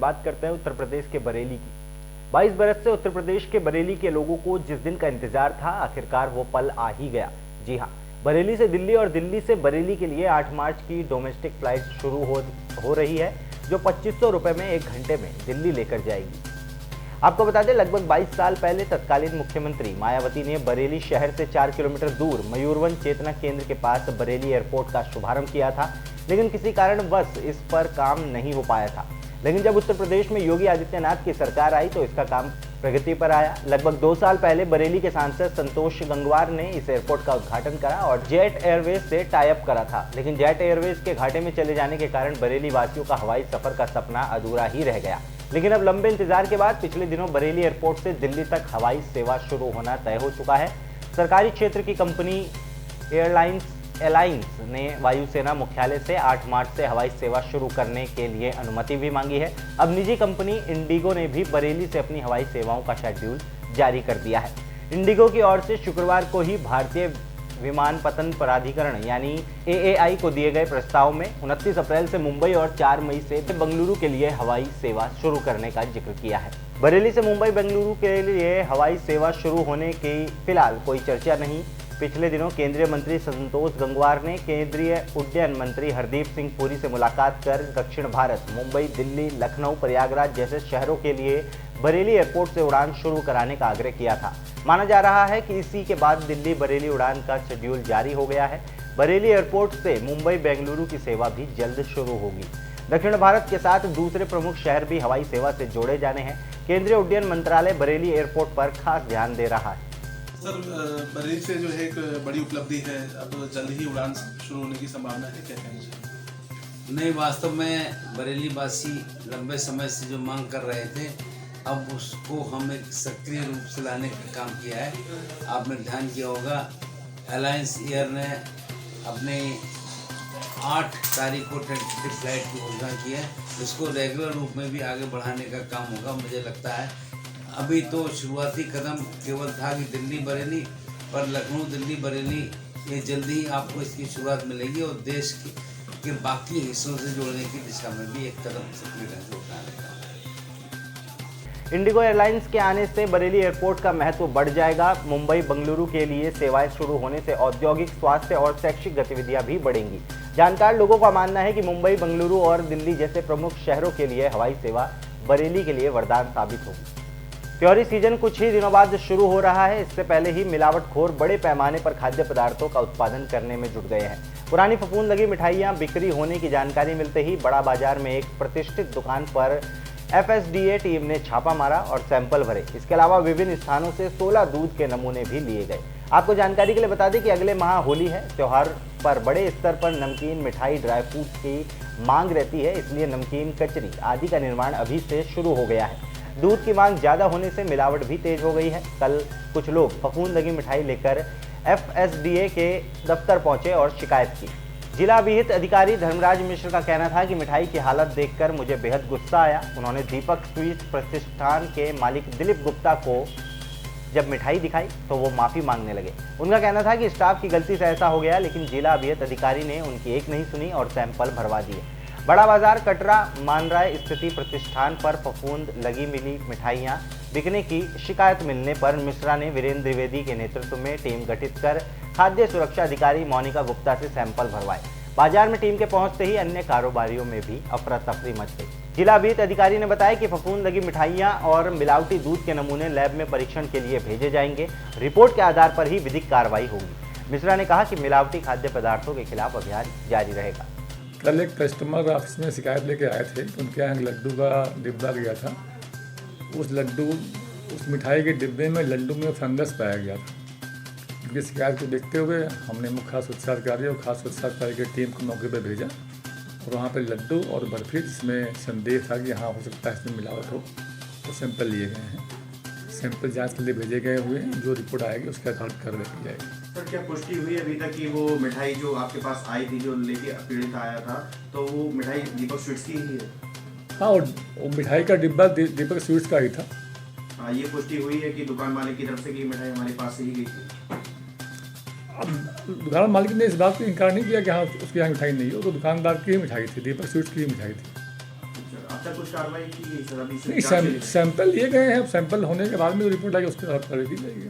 बात करते हैं उत्तर प्रदेश के बरेली की। 22 बरस से उत्तर प्रदेश के बरेली के लोगों को जिस दिन का इंतजार था, आखिरकार वो पल आ ही गया। जी हाँ, बरेली से दिल्ली और दिल्ली से बरेली के लिए 8 मार्च की डोमेस्टिक फ्लाइट शुरू हो रही है, जो 2500 रुपये में 1 घंटे में दिल्ली लेकर जाएगी। आपको बता दें, लगभग 22 साल पहले तत्कालीन मुख्यमंत्री मायावती ने बरेली शहर से 4 किलोमीटर दूर मयूरवन चेतना केंद्र के पास बरेली एयरपोर्ट का शुभारंभ किया था, लेकिन किसी कारणवश इस पर काम नहीं हो पाया था। लेकिन जब उत्तर प्रदेश में योगी आदित्यनाथ की सरकार आई तो इसका काम प्रगति पर आया। लगभग 2 साल पहले बरेली के सांसद संतोष गंगवार ने इस एयरपोर्ट का उद्घाटन करा और जेट एयरवेज से टाई अप करा था, लेकिन जेट एयरवेज के घाटे में चले जाने के कारण बरेली वासियों का हवाई सफर का सपना अधूरा ही रह गया। लेकिन अब लंबे इंतजार के बाद पिछले दिनों बरेली एयरपोर्ट से दिल्ली तक हवाई सेवा शुरू होना तय हो चुका है। सरकारी क्षेत्र की कंपनी एयरलाइंस ने वायुसेना मुख्यालय से 8 मार्च से हवाई सेवा शुरू करने के लिए अनुमति भी मांगी है। अब निजी कंपनी इंडिगो ने भी बरेली से अपनी हवाई सेवाओं का शेड्यूल जारी कर दिया है। इंडिगो की ओर से शुक्रवार को ही भारतीय विमानपत्तन प्राधिकरण यानी AAI को दिए गए प्रस्ताव में 29 अप्रैल से मुंबई और 4 मई से बेंगलुरु के लिए हवाई सेवा शुरू करने का जिक्र किया है। बरेली से मुंबई बेंगलुरु के लिए हवाई सेवा शुरू होने की फिलहाल कोई चर्चा नहीं। पिछले दिनों केंद्रीय मंत्री संतोष गंगवार ने केंद्रीय उड्डयन मंत्री हरदीप सिंह पुरी से मुलाकात कर दक्षिण भारत, मुंबई, दिल्ली, लखनऊ, प्रयागराज जैसे शहरों के लिए बरेली एयरपोर्ट से उड़ान शुरू कराने का आग्रह किया था। माना जा रहा है कि इसी के बाद दिल्ली बरेली उड़ान का शेड्यूल जारी हो गया है। बरेली एयरपोर्ट से मुंबई बेंगलुरु की सेवा भी जल्द शुरू होगी। दक्षिण भारत के साथ दूसरे प्रमुख शहर भी हवाई सेवा से जोड़े जाने हैं। केंद्रीय उड्डयन मंत्रालय बरेली एयरपोर्ट पर खास ध्यान दे रहा है। सर, बरेली से जो है एक बड़ी उपलब्धि है, अब जल्द ही उड़ान शुरू होने की संभावना है, क्या कहना चाहिए? नहीं, वास्तव में बरेली वासी लंबे समय से जो मांग कर रहे थे, अब उसको हम एक सक्रिय रूप से लाने का काम किया है। आपने ध्यान किया होगा, अलायंस एयर ने अपने 8 तारीख को टेंटेटिव फ्लाइट की घोषणा की है, इसको रेगुलर रूप में भी आगे बढ़ाने का काम होगा। मुझे लगता है अभी तो शुरुआती कदम केवल था कि दिल्ली बरेली, पर लखनऊ दिल्ली बरेली ये जल्दी ही आपको इसकी शुरुआत मिलेगी और देश के बाकी हिस्सों से जोड़ने की दिशा में भी एक कदम सक्रिय ढंग से उठाने का। इंडिगो एयरलाइंस के आने से बरेली एयरपोर्ट का महत्व बढ़ जाएगा। मुंबई बेंगलुरु के लिए सेवाएं शुरू होने से औद्योगिक, स्वास्थ्य और शैक्षिक गतिविधियां भी बढ़ेंगी। जानकार लोगों का मानना है कि मुंबई, बेंगलुरु और दिल्ली जैसे प्रमुख शहरों के लिए हवाई सेवा बरेली के लिए वरदान साबित होगी। त्योहारी सीजन कुछ ही दिनों बाद शुरू हो रहा है। इससे पहले ही मिलावटखोर बड़े पैमाने पर खाद्य पदार्थों का उत्पादन करने में जुट गए हैं। पुरानी फफूंद लगी मिठाइयां बिक्री होने की जानकारी मिलते ही बड़ा बाजार में एक प्रतिष्ठित दुकान पर FSDA टीम ने छापा मारा और सैंपल भरे। इसके अलावा विभिन्न स्थानों से 16 दूध के नमूने भी लिए गए। आपको जानकारी के लिए बता दें कि अगले माह होली है। त्योहार पर बड़े स्तर पर नमकीन, मिठाई, ड्राई फ्रूट की मांग रहती है, इसलिए नमकीन, कचरी आदि का निर्माण अभी से शुरू हो गया है। दूध की मांग ज्यादा होने से मिलावट भी तेज हो गई है। कल कुछ लोग फफूंद लगी मिठाई लेकर FSDA के दफ्तर पहुंचे और शिकायत की। जिला विहित अधिकारी धर्मराज मिश्र का कहना था कि मिठाई की हालत देखकर मुझे बेहद गुस्सा आया। उन्होंने दीपक स्वीट्स प्रतिष्ठान के मालिक दिलीप गुप्ता को जब मिठाई दिखाई तो वो माफी मांगने लगे। उनका कहना था कि स्टाफ की गलती से ऐसा हो गया, लेकिन जिला विहित अधिकारी ने उनकी एक नहीं सुनी और सैंपल भरवा दिए। बड़ा बाजार कटरा मानराय स्थिति प्रतिष्ठान पर फफूंद लगी मिली मिठाइयां बिकने की शिकायत मिलने पर मिश्रा ने वीरेंद्र द्विवेदी के नेतृत्व में टीम गठित कर खाद्य सुरक्षा अधिकारी मोनिका गुप्ता से सैंपल भरवाए। बाजार में टीम के पहुंचते ही अन्य कारोबारियों में भी अफरा तफरी मच गई। जिला वित्त अधिकारी ने बताया कि फफूंद लगी मिठाइयां और मिलावटी दूध के नमूने लैब में परीक्षण के लिए भेजे जाएंगे। रिपोर्ट के आधार पर ही विधिक कार्रवाई होगी। मिश्रा ने कहा कि मिलावटी खाद्य पदार्थों के खिलाफ अभियान जारी रहेगा। कल एक कस्टमर ऑफिस में शिकायत लेके आए थे, तो उनके यहाँ लड्डू का डिब्बा गया था। उस मिठाई के डिब्बे में लड्डू में फंगस पाया गया था। उनकी शिकायत को देखते हुए हमने मुख्य खाद्य सुरक्षा अधिकारी और खाद्य सुरक्षा अधिकारी की टीम को मौके पर भेजा और वहाँ पर लड्डू और बर्फी जिसमें संदेह था कि हाँ हो सकता है इसमें मिलावट हो, तो सैंपल लिए गए हैं। सैंपल जांच के लिए भेजे गए हुए हैं। जो रिपोर्ट आएगी उसके आधार पर कार्रवाई की जाएगी। सर, क्या पुष्टि हुई अभी तक कि वो मिठाई जो आपके पास आई थी, जो लेके पीड़ित आया था, तो वो मिठाई दीपक स्वीट्स की ही है? हाँ, वो मिठाई का डिब्बा दीपक स्वीट्स का ही था। हाँ, ये पुष्टि हुई है कि दुकान मालिक की तरफ से कि मिठाई हमारे पास से ही गई थी। अब दुकान मालिक ने इस बात को इनकार नहीं किया कि हाँ उसके यहाँ मिठाई नहीं हो, तो दुकानदार की ही मिठाई थी, दीपक स्वीट्स की ही मिठाई थी। अब तक कुछ कार्रवाई की गई सर? अभी नहीं, जांच के लिए? सैंपल लिए गए हैं, अब सैंपल होने के बाद में रिपोर्ट आएगी, उसके बाद कार्रवाई की जाएगी।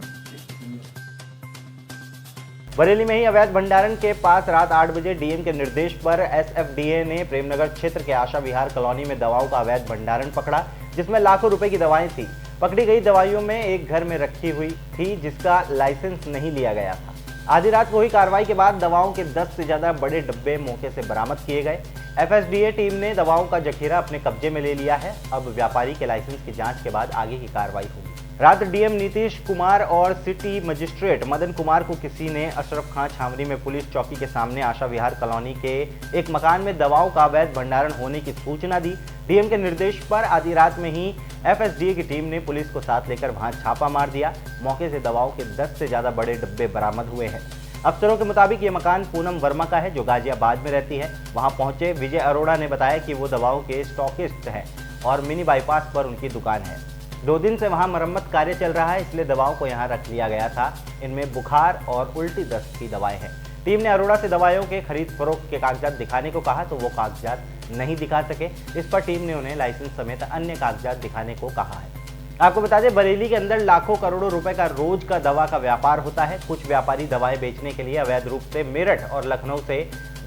बरेली में ही अवैध भंडारण के पास रात 8 बजे डीएम के निर्देश पर एसएफडीए ने प्रेमनगर क्षेत्र के आशा विहार कॉलोनी में दवाओं का अवैध भंडारण पकड़ा, जिसमें लाखों रुपए की दवाएं थी। पकड़ी गई दवाइयों में एक घर में रखी हुई थी जिसका लाइसेंस नहीं लिया गया था। आधी रात को हुई कार्रवाई के बाद दवाओं के 10 से ज्यादा बड़े डब्बे मौके से बरामद किए गए। एफएसडीए टीम ने दवाओं का जखीरा अपने कब्जे में ले लिया है। अब व्यापारी के लाइसेंस की जांच के बाद आगे की कार्रवाई होगी। रात डीएम नीतीश कुमार और सिटी मजिस्ट्रेट मदन कुमार को किसी ने अशरफ खां छावनी में पुलिस चौकी के सामने आशा विहार कॉलोनी के एक मकान में दवाओं का अवैध भंडारण होने की सूचना दी। डीएम के निर्देश पर आधी रात में ही एफएसडीए की टीम ने पुलिस को साथ लेकर वहां छापा मार दिया। मौके से दवाओं के 10 से ज्यादा बड़े डब्बे बरामद हुए हैं। अफसरों के मुताबिक ये मकान पूनम वर्मा का है, जो गाजियाबाद में रहती है। वहां पहुंचे विजय अरोड़ा ने बताया कि वो दवाओं के स्टॉकिस्ट हैं और मिनी बाईपास पर उनकी दुकान है। 2 दिन से वहां मरम्मत कार्य चल रहा है, इसलिए दवाओं को यहां रख लिया गया था। इनमें बुखार और उल्टी दस्त की दवाएं हैं। टीम ने अरोड़ा से दवाइयों के खरीद फरोख्त के कागजात दिखाने को कहा तो वो कागजात नहीं दिखा सके। इस पर टीम ने उन्हें लाइसेंस समेत अन्य कागजात दिखाने को कहा है। आपको बता दें, बरेली के अंदर लाखों करोड़ों रुपए का रोज का दवा का व्यापार होता है। कुछ व्यापारी दवाएं बेचने के लिए अवैध रूप से मेरठ और लखनऊ से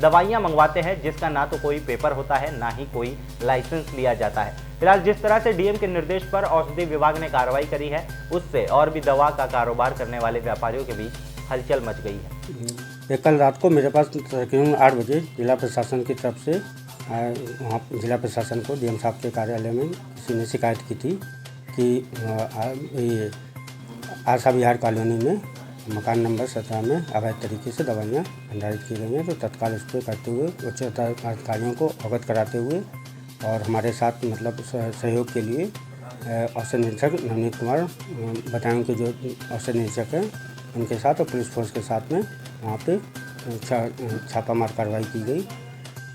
दवाइयां मंगवाते हैं, जिसका ना तो कोई पेपर होता है ना ही कोई लाइसेंस लिया जाता है। फिलहाल जिस तरह से डीएम के निर्देश पर औषधि विभाग ने कार्रवाई करी है, उससे और भी दवा का कारोबार करने वाले व्यापारियों के बीच हलचल मच गई है। कल रात को मेरे पास तकरीबन 8 बजे जिला प्रशासन की तरफ से वहाँ जिला प्रशासन को डीएम साहब के कार्यालय में किसी ने शिकायत की थी कि ये आशा विहार कॉलोनी में मकान नंबर 17 में अवैध तरीके से दवाइयाँ भंडारित की गई हैं। तो तत्काल उस पर करते हुए उच्च अधिकारियों को अवगत कराते हुए और हमारे साथ मतलब सहयोग के लिए औषध निरीक्षक नवनीत कुमार बताएं कि जो औषध निरीक्षक हैं उनके साथ और पुलिस फोर्स के साथ में वहाँ पे छापामार कार्रवाई की गई।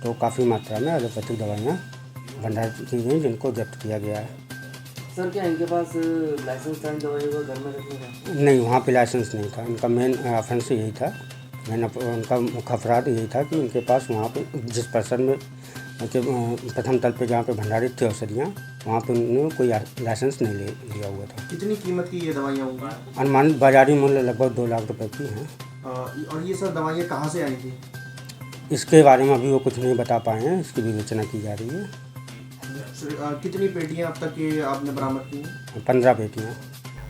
तो काफ़ी मात्रा में एलोपैथिक दवाइयाँ भंडारित की गई जिनको जब्त किया गया है। सर, क्या इनके पास लाइसेंस था दवाई को घर में रखने का? नहीं, वहाँ पे लाइसेंस नहीं था। इनका मेन ऑफेंस यही था, उनका मुख्य अपराध यही था कि उनके पास वहाँ पे जिस पर्सन में प्रथम तल पे जहाँ पे भंडारित थी औषधियाँ, वहाँ पे उन्होंने कोई लाइसेंस नहीं लिया हुआ था। कितनी कीमत की ये दवाइयाँ होंगी? अनुमानित बाजारी मूल्य लगभग 2 लाख रुपए की हैं। और ये सर दवाइयाँ कहाँ से आई थी? इसके बारे में अभी वो कुछ नहीं बता पाए हैं, इसकी विवेचना की जा रही है। कितनी पेटियाँ अब तक ये आपने बरामद की हैं? 15 पेटियाँ।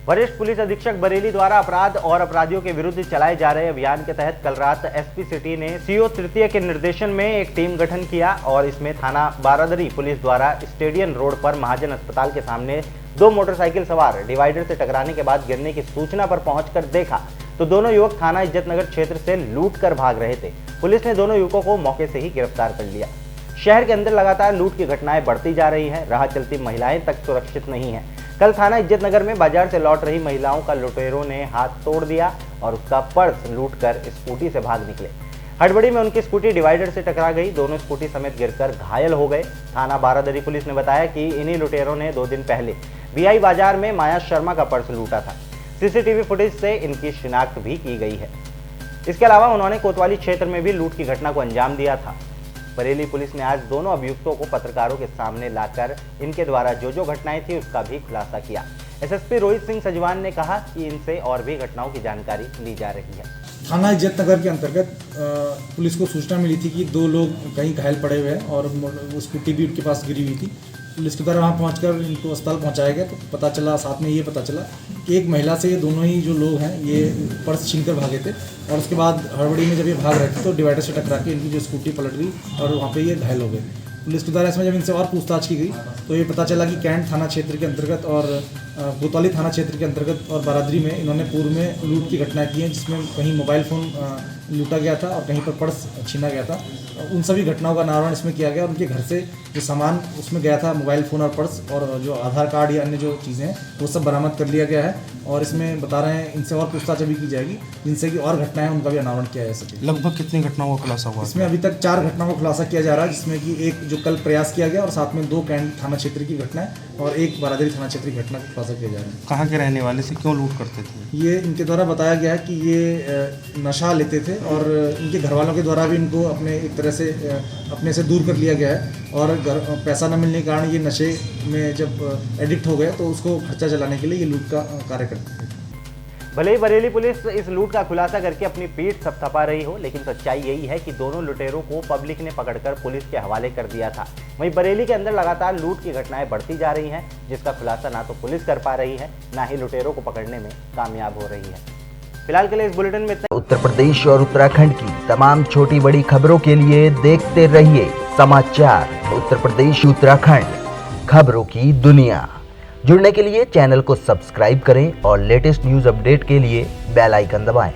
वरिष्ठ पुलिस अधीक्षक बरेली द्वारा अपराध और अपराधियों के विरुद्ध चलाए जा रहे अभियान के तहत कल रात एसपी सिटी ने सीओ तृतीय के निर्देशन में एक टीम गठन किया और इसमें थाना बारादरी पुलिस द्वारा स्टेडियम रोड पर महाजन अस्पताल के सामने 2 मोटरसाइकिल सवार डिवाइडर से टकराने के बाद गिरने की सूचना पर पहुंचकर देखा तो दोनों युवक थाना इज्जतनगर क्षेत्र से लूट कर भाग रहे थे। पुलिस ने दोनों युवकों को मौके से ही गिरफ्तार कर लिया। शहर के अंदर लगातार लूट की घटनाएं बढ़ती जा रही हैं। राह चलती महिलाएं तक सुरक्षित नहीं हैं। कल थाना इज्जतनगर में बाजार से लौट रही महिलाओं का लुटेरों ने हाथ तोड़ दिया और उसका पर्स लूटकर स्कूटी से भाग निकले। हड़बड़ी में उनकी स्कूटी डिवाइडर से टकरा गई। दोनों स्कूटी समेत गिरकर घायल हो गए। थाना बारादरी पुलिस ने बताया कि इन्हीं लुटेरों ने 2 दिन पहले बीआई बाजार में माया शर्मा का पर्स लूटा था। सीसीटीवी फुटेज से इनकी शिनाख्त भी की गई है। इसके अलावा उन्होंने कोतवाली क्षेत्र में भी लूट की घटना को अंजाम दिया था। बरेली पुलिस ने आज दोनों अभियुक्तों को पत्रकारों के सामने लाकर इनके द्वारा जो घटनाएं थी उसका भी खुलासा किया। एसएसपी रोहित सिंह सजवान ने कहा कि इनसे और भी घटनाओं की जानकारी ली जा रही है। थाना इज्जतनगर के अंतर्गत पुलिस को सूचना मिली थी कि 2 लोग कहीं घायल पड़े हुए हैं और वो स्कूटी भी उनके पास गिरी हुई थी। पुलिस के द्वारा वहाँ पहुंचकर इनको अस्पताल पहुंचाया गया तो पता चला, साथ में ये पता चला कि एक महिला से ये दोनों ही जो लोग हैं ये पर्स छीन कर भागे थे और उसके बाद हड़बड़ी में जब ये भाग रहे थे तो डिवाइडर से टकरा के इनकी जो स्कूटी पलट गई और वहाँ पे ये घायल हो गए। पुलिस के द्वारा इसमें जब इनसे और पूछताछ की गई तो ये पता चला कि कैंट थाना क्षेत्र के अंतर्गत और कोतवाली थाना क्षेत्र के अंतर्गत और बारादरी में इन्होंने पूर्व में लूट की घटना की है, जिसमें कहीं मोबाइल फ़ोन लूटा गया था और कहीं पर पर्स छीना गया था। उन सभी घटनाओं का अनावरण इसमें किया गया और उनके घर से जो सामान उसमें गया था, मोबाइल फ़ोन और पर्स और जो आधार कार्ड या अन्य जो चीज़ें हैं वो सब बरामद कर लिया गया है। और इसमें बता रहे हैं इनसे और पूछताछ अभी की जाएगी, जिनसे कि और घटनाएं उनका भी अनावरण किया जा सके। लगभग कितनी घटनाओं का खुलासा हुआ? इसमें अभी तक 4 घटनाओं का खुलासा किया जा रहा है, जिसमें कि एक जो कल प्रयास किया गया और साथ में 2 कैंट थाना क्षेत्र की घटना है और 1 बारादरी थाना क्षेत्र की घटना का खुलासा किया जा रहा है। कहाँ के रहने वाले थे, क्यों लूट करते थे? ये इनके द्वारा बताया गया है कि ये नशा लेते थे और इनके घर वालों के द्वारा भी इनको अपने एक तरह से अपने से दूर कर लिया गया है और पैसा न मिलने के कारण ये नशे में जब एडिक्ट हो गए तो उसको खर्चा चलाने के लिए ये लूट का कार्य करते थे। भले ही बरेली पुलिस इस लूट का खुलासा करके अपनी पीठ थपथपा रही हो, लेकिन सच्चाई यही है कि दोनों लुटेरों को पब्लिक ने पकड़कर पुलिस के हवाले कर दिया था। वहीं बरेली के अंदर लगातार लूट की घटनाएं बढ़ती जा रही हैं, जिसका खुलासा ना तो पुलिस कर पा रही है, ना ही लुटेरों को पकड़ने में कामयाब हो रही है। फिलहाल के लिए इस बुलेटिन में इतना। उत्तर प्रदेश और उत्तराखंड की तमाम छोटी बड़ी खबरों के लिए देखते रहिए समाचार उत्तर प्रदेश उत्तराखंड, खबरों की दुनिया। जुड़ने के लिए चैनल को सब्सक्राइब करें और लेटेस्ट न्यूज़ अपडेट के लिए बेल आइकन दबाएं।